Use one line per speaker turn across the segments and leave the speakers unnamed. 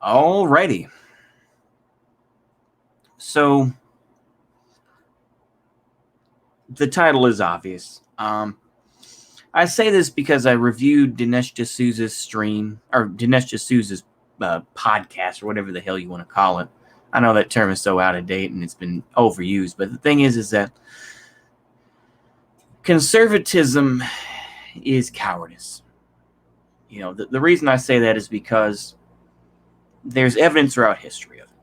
Alrighty. So the title is obvious. I say this because I reviewed Dinesh D'Souza's stream, or Dinesh D'Souza's podcast, or whatever the hell you want to call it. I know that term is so out of date and it's been overused, but the thing is that conservatism is cowardice. You know, the reason I say that is because there's evidence throughout history of it.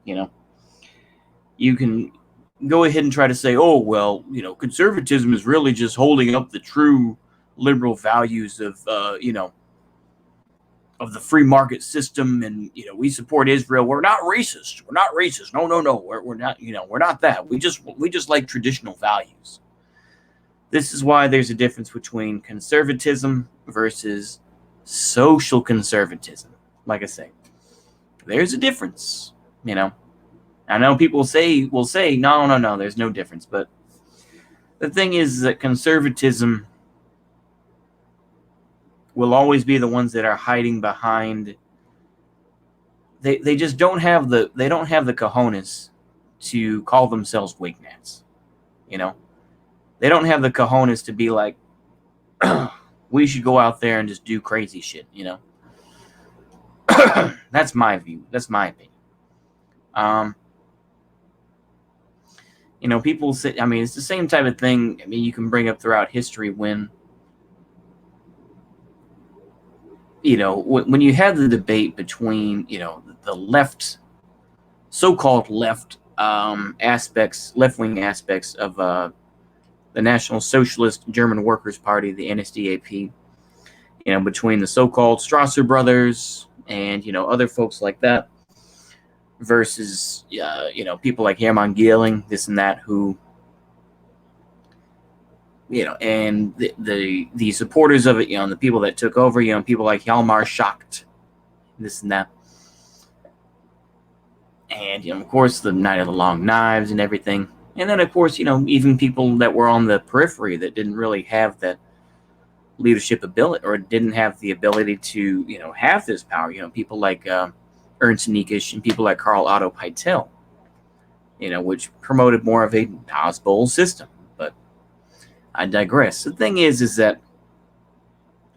You know, you can go ahead and try to say, oh, well, you know, conservatism is really just holding up the true liberal values of, of the free market system, and we support Israel. We're not racist. We're not racist. No. We're not. We're not that. We just like traditional values. This is why there's a difference between conservatism versus social conservatism. Like I say, there's a difference. I know people will say no, there's no difference. But the thing is that conservatism will always be the ones that are hiding behind. They just don't have the cojones to call themselves Wignats. They don't have the cojones to be like, we should go out there and just do crazy shit. That's my view. That's my opinion. People say, it's the same type of thing. You can bring up throughout history when, when you had the debate between, the left, so-called left left-wing aspects of the National Socialist German Workers' Party, the NSDAP, between the so-called Strasser brothers and, other folks like that, versus, people like Hermann Göring, this and that, who, and the supporters of it, the people that took over, people like Hjalmar Schacht, this and that. And, of course, the Night of the Long Knives and everything. And then, of course, even people that were on the periphery that didn't really have the leadership ability, or didn't have the ability to, have this power. People like Ernst Niekisch and people like Karl Otto Peitel, which promoted more of a Ausbowl system. But I digress. The thing is that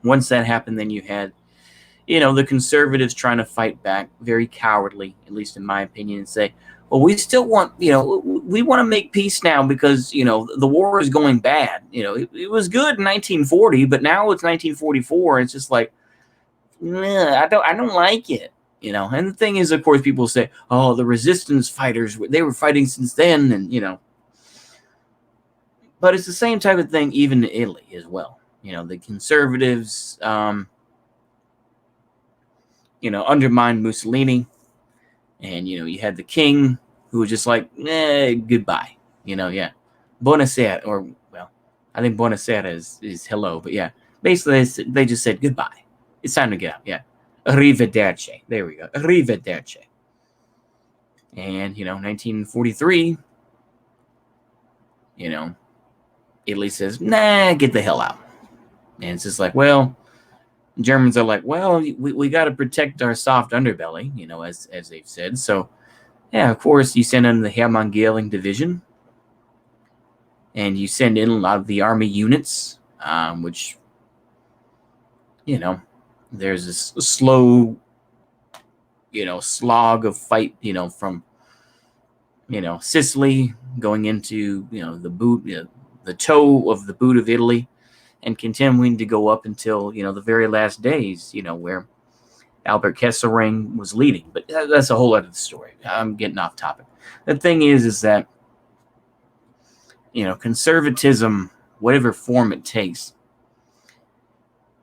once that happened, then you had, the conservatives trying to fight back, very cowardly, at least in my opinion, and say, well, we still want, we want to make peace now because, the war is going bad. It was good in 1940, but now it's 1944. It's just like, I don't like it, And the thing is, of course, people say, oh, the resistance fighters, they were fighting since then, and, But it's the same type of thing even in Italy as well. The conservatives, undermined Mussolini. And, you had the king who was just like, goodbye. Yeah. Buonasera. Or, well, I think buonasera is hello. But, yeah. Basically, they just said goodbye. It's time to get out. Yeah. Arrivederci. There we go. Arrivederci. And, 1943, Italy says, nah, get the hell out. And it's just like, well, Germans are like, well, we got to protect our soft underbelly, as they've said. So, yeah, of course, you send in the Hermann Göring division, and you send in a lot of the army units, which, there's this slow, slog of fight, from, Sicily going into, the toe of the boot of Italy, and continuing to go up until, the very last days, where Albert Kesselring was leading. But that's a whole other story. I'm getting off topic. The thing is that, conservatism, whatever form it takes,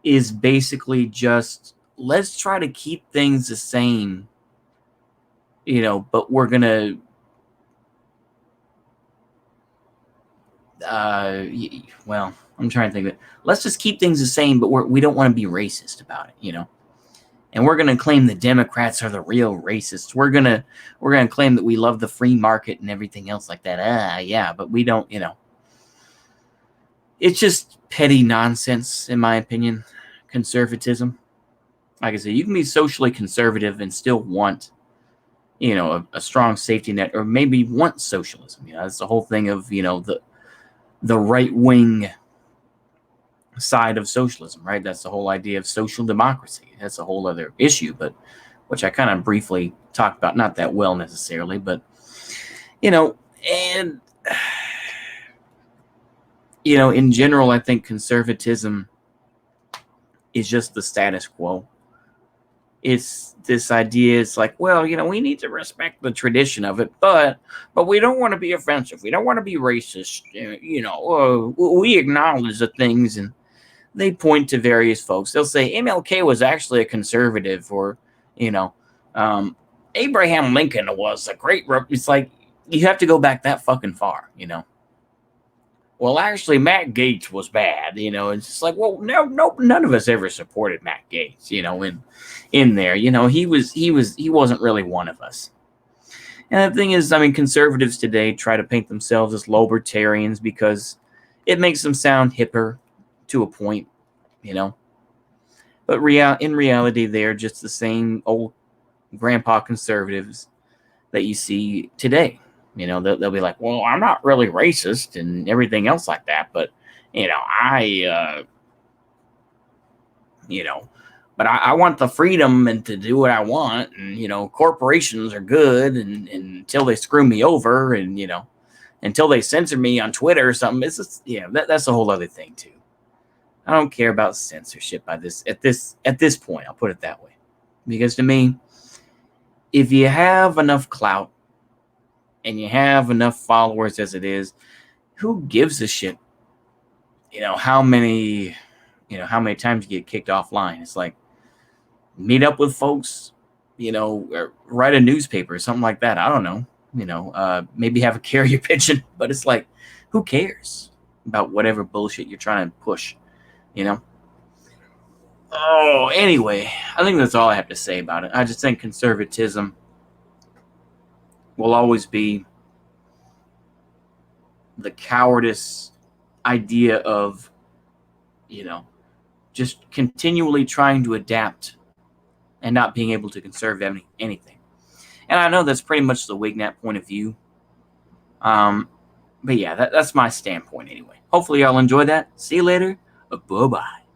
is basically just, let's try to keep things the same, but we're going to, well, I'm trying to think of it. Let's just keep things the same, but we don't want to be racist about it, And we're going to claim the Democrats are the real racists. We're going to claim that we love the free market and everything else like that. Yeah, but we don't, It's just petty nonsense, in my opinion, conservatism. like I said, you can be socially conservative and still want, a strong safety net, or maybe want socialism. That's the whole thing of, the right wing side of socialism, right? That's the whole idea of social democracy. That's a whole other issue, but which I kind of briefly talked about, not that well necessarily, but and in general, I think conservatism is just the status quo. It's this idea. It's like, well, we need to respect the tradition of it, but we don't want to be offensive. We don't want to be racist. We acknowledge the things, and they point to various folks. They'll say MLK was actually a conservative, or Abraham Lincoln was a great. It's like you have to go back that fucking far. Well, actually, Matt Gaetz was bad. It's just like, well, no, none of us ever supported Matt Gaetz. In there, he wasn't really one of us. And the thing is, conservatives today try to paint themselves as libertarians because it makes them sound hipper to a point, But in reality, they're just the same old grandpa conservatives that you see today. They'll be like, well, I'm not really racist and everything else like that, but but I want the freedom and to do what I want, and corporations are good, and until they screw me over, and until they censor me on Twitter or something. It's just, that's a whole other thing too. I don't care about censorship at this point. I'll put it that way, because to me, if you have enough clout and you have enough followers as it is, who gives a shit? How many times you get kicked offline? It's like, meet up with folks, or write a newspaper or something like that. I don't know, maybe have a carrier pigeon, but it's like, who cares about whatever bullshit you're trying to push, Oh, anyway, I think that's all I have to say about it. I just think conservatism will always be the cowardice idea of, just continually trying to adapt and not being able to conserve anything. And I know that's pretty much the Wignat point of view. But yeah, that's my standpoint anyway. Hopefully y'all enjoy that. See you later. Bye-bye.